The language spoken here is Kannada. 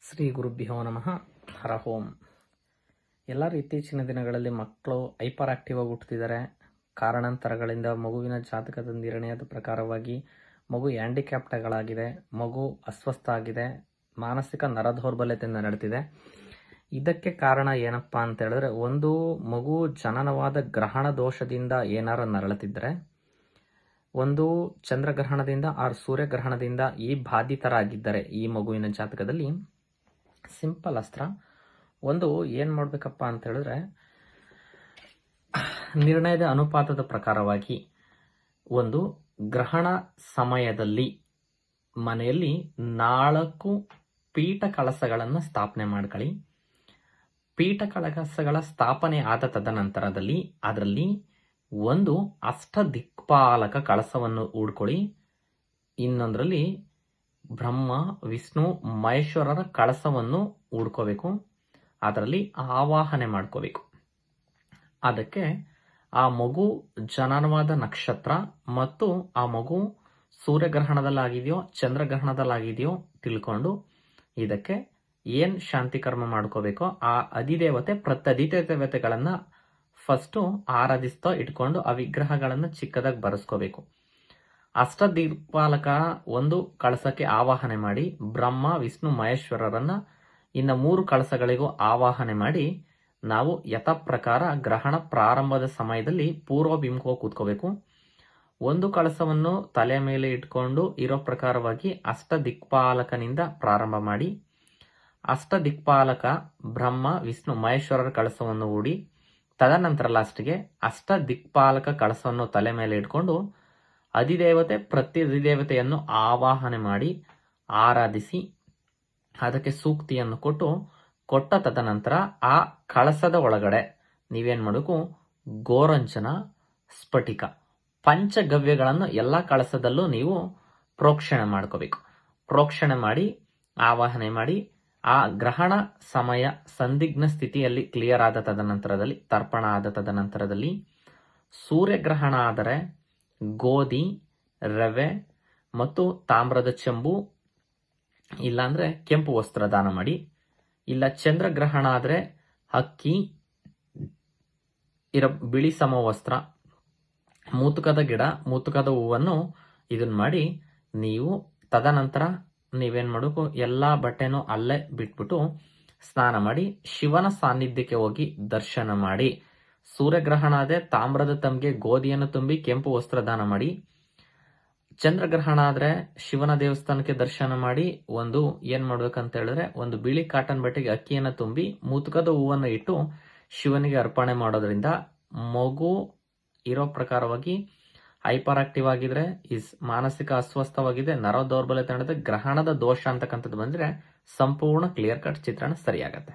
ಶ್ರೀ ಗುರುಭ್ಯೋ ನಮಃ. ಹರ ಓಂ. ಎಲ್ಲರೂ ಇತ್ತೀಚಿನ ದಿನಗಳಲ್ಲಿ ಮಕ್ಕಳು ಹೈಪರ್ ಆಕ್ಟಿವ್ ಆಗಿ ಹುಟ್ಟುತ್ತಿದ್ದಾರೆ. ಕಾರಣಾಂತರಗಳಿಂದ ಮಗುವಿನ ಜಾತಕದ ನಿರ್ಣಯದ ಪ್ರಕಾರವಾಗಿ ಮಗು ಹ್ಯಾಂಡಿಕ್ಯಾಪ್ಟ್ಗಳಾಗಿದೆ, ಮಗು ಅಸ್ವಸ್ಥ ಆಗಿದೆ, ಮಾನಸಿಕ ನರದೌರ್ಬಲ್ಯತೆಯಿಂದ ನಡೆದಿದೆ. ಇದಕ್ಕೆ ಕಾರಣ ಏನಪ್ಪ ಅಂತ ಹೇಳಿದ್ರೆ, ಒಂದು ಮಗು ಜನನವಾದ ಗ್ರಹಣ ದೋಷದಿಂದ ಏನಾರು ನರಳುತ್ತಿದ್ದರೆ, ಒಂದು ಚಂದ್ರಗ್ರಹಣದಿಂದ ಸೂರ್ಯಗ್ರಹಣದಿಂದ ಈ ಬಾಧಿತರಾಗಿದ್ದರೆ ಈ ಮಗುವಿನ ಜಾತಕದಲ್ಲಿ ಸಿಂಪಲ್ ಅಸ್ತ್ರ ಒಂದು ಏನ್ ಮಾಡ್ಬೇಕಪ್ಪ ಅಂತ ಹೇಳಿದ್ರೆ, ನಿರ್ಣಯದ ಅನುಪಾತದ ಪ್ರಕಾರವಾಗಿ ಒಂದು ಗ್ರಹಣ ಸಮಯದಲ್ಲಿ ಮನೆಯಲ್ಲಿ 4 ಪೀಠ ಕಳಸಗಳನ್ನು ಸ್ಥಾಪನೆ ಮಾಡ್ಕೊಳ್ಳಿ. ಪೀಠ ಕಳಸಗಳ ಸ್ಥಾಪನೆ ಆದ ತದನಂತರದಲ್ಲಿ ಅದರಲ್ಲಿ ಒಂದು ಅಷ್ಟದಿಕ್ಪಾಲಕ ಕಳಸವನ್ನು ಹೂಡ್ಕೊಳ್ಳಿ. ಇನ್ನೊಂದರಲ್ಲಿ ಬ್ರಹ್ಮ, ವಿಷ್ಣು, ಮಹೇಶ್ವರರ ಕಳಸವನ್ನು ಹೂಡ್ಕೋಬೇಕು. ಅದರಲ್ಲಿ ಆವಾಹನೆ ಮಾಡ್ಕೋಬೇಕು. ಅದಕ್ಕೆ ಆ ಮಗು ಜನನವಾದ ನಕ್ಷತ್ರ ಮತ್ತು ಆ ಮಗು ಸೂರ್ಯಗ್ರಹಣದಲ್ಲಾಗಿದೆಯೋ ಚಂದ್ರಗ್ರಹಣದಲ್ಲಾಗಿದೆಯೋ ತಿಳ್ಕೊಂಡು ಇದಕ್ಕೆ ಏನ್ ಶಾಂತಿ ಕರ್ಮ ಮಾಡ್ಕೋಬೇಕೋ ಆ ಅಧಿದೇವತೆ ಪ್ರತ್ಯಧಿದೇವತೆಗಳನ್ನ ಫಸ್ಟು ಆರಾಧಿಸ್ತಾ ಇಟ್ಕೊಂಡು ಆ ವಿಗ್ರಹಗಳನ್ನ ಚಿಕ್ಕದಾಗಿ ಬರೆಸ್ಕೋಬೇಕು. ಅಷ್ಟದಿಕ್ಪಾಲಕ ಒಂದು ಕಳಸಕ್ಕೆ ಆವಾಹನೆ ಮಾಡಿ ಬ್ರಹ್ಮ, ವಿಷ್ಣು, ಮಹೇಶ್ವರರನ್ನ ಇನ್ನು 3 ಕಳಸಗಳಿಗೂ ಆವಾಹನೆ ಮಾಡಿ ನಾವು ಯಥಾಪ್ರಕಾರ ಗ್ರಹಣ ಪ್ರಾರಂಭದ ಸಮಯದಲ್ಲಿ ಪೂರ್ವಭಿಮುಖವಾಗಿ ಕೂತ್ಕೋಬೇಕು. ಒಂದು ಕಳಸವನ್ನು ತಲೆ ಮೇಲೆ ಇಟ್ಕೊಂಡು ಇರೋ ಪ್ರಕಾರವಾಗಿ ಅಷ್ಟದಿಕ್ಪಾಲಕನಿಂದ ಪ್ರಾರಂಭ ಮಾಡಿ, ಅಷ್ಟದಿಕ್ಪಾಲಕ ಬ್ರಹ್ಮ, ವಿಷ್ಣು, ಮಹೇಶ್ವರರ ಕಳಸವನ್ನು ಹೂಡಿ, ತದನಂತರ ಲಾಸ್ಟ್ಗೆ ಅಷ್ಟದಿಕ್ಪಾಲಕ ಕಳಸವನ್ನು ತಲೆ ಮೇಲೆ ಇಟ್ಕೊಂಡು ಅಧಿದೇವತೆ ಪ್ರತ್ಯಧಿದೇವತೆಯನ್ನು ಆವಾಹನೆ ಮಾಡಿ ಆರಾಧಿಸಿ ಅದಕ್ಕೆ ಸೂಕ್ತಿಯನ್ನು ಕೊಟ್ಟ ತದನಂತರ ಆ ಕಳಸದ ಒಳಗಡೆ ನೀವೇನ್ ಮಾಡಬೇಕು, ಗೋರಂಚನ, ಸ್ಫಟಿಕ, ಪಂಚಗವ್ಯಗಳನ್ನು ಎಲ್ಲ ಕಳಸದಲ್ಲೂ ನೀವು ಪ್ರೋಕ್ಷಣೆ ಮಾಡ್ಕೋಬೇಕು. ಪ್ರೋಕ್ಷಣೆ ಮಾಡಿ ಆವಾಹನೆ ಮಾಡಿ ಆ ಗ್ರಹಣ ಸಮಯ ಸಂದಿಗ್ಧ ಸ್ಥಿತಿಯಲ್ಲಿ ಕ್ಲಿಯರ್ ಆದ ತದನಂತರದಲ್ಲಿ, ತರ್ಪಣ ಆದ ತದನಂತರದಲ್ಲಿ, ಸೂರ್ಯಗ್ರಹಣ ಆದರೆ ಗೋಧಿ, ರವೆ ಮತ್ತು ತಾಮ್ರದ ಚೆಂಬು ಇಲ್ಲಾಂದ್ರೆ ಕೆಂಪು ವಸ್ತ್ರ ದಾನ ಮಾಡಿ. ಇಲ್ಲ ಚಂದ್ರಗ್ರಹಣ ಆದ್ರೆ ಅಕ್ಕಿ, ಬಿಳಿ ಸಮವಸ್ತ್ರ, ಮೂತುಕದ ಗಿಡ, ಮೂತುಕದ ಹೂವನ್ನು ಇದನ್ನ ಮಾಡಿ ನೀವು ತದನಂತರ ನೀವೇನ್ ಮಾಡಬೇಕು, ಎಲ್ಲಾ ಬಟ್ಟೆನೂ ಅಲ್ಲೇ ಬಿಟ್ಬಿಟ್ಟು ಸ್ನಾನ ಮಾಡಿ ಶಿವನ ಸಾನ್ನಿಧ್ಯಕ್ಕೆ ಹೋಗಿ ದರ್ಶನ ಮಾಡಿ. ಸೂರ್ಯಗ್ರಹಣ ಆದ್ರೆ ತಾಮ್ರದ ತಂಬಿಗೆ ಗೋಧಿಯನ್ನು ತುಂಬಿ ಕೆಂಪು ವಸ್ತ್ರ ದಾನ ಮಾಡಿ. ಚಂದ್ರಗ್ರಹಣ ಆದ್ರೆ ಶಿವನ ದೇವಸ್ಥಾನಕ್ಕೆ ದರ್ಶನ ಮಾಡಿ ಒಂದು ಏನ್ ಮಾಡ್ಬೇಕಂತ ಹೇಳಿದ್ರೆ, ಒಂದು ಬಿಳಿ ಕಾಟನ್ ಬಟ್ಟೆಗೆ ಅಕ್ಕಿಯನ್ನು ತುಂಬಿ ಮೂತುಕದ ಹೂವನ್ನು ಇಟ್ಟು ಶಿವನಿಗೆ ಅರ್ಪಣೆ ಮಾಡೋದ್ರಿಂದ ಮಗು ಇರೋ ಪ್ರಕಾರವಾಗಿ ಹೈಪರ್ ಆಕ್ಟಿವ್ ಆಗಿದ್ರೆ, ಮಾನಸಿಕ ಅಸ್ವಸ್ಥವಾಗಿದೆ, ನರ ದೌರ್ಬಲ್ಯತೆ ನಡೆದ ಗ್ರಹಣದ ದೋಷ ಅಂತಕ್ಕಂಥದ್ದು ಬಂದ್ರೆ ಸಂಪೂರ್ಣ ಕ್ಲಿಯರ್ ಕಟ್ ಚಿತ್ರಣ ಸರಿಯಾಗತ್ತೆ.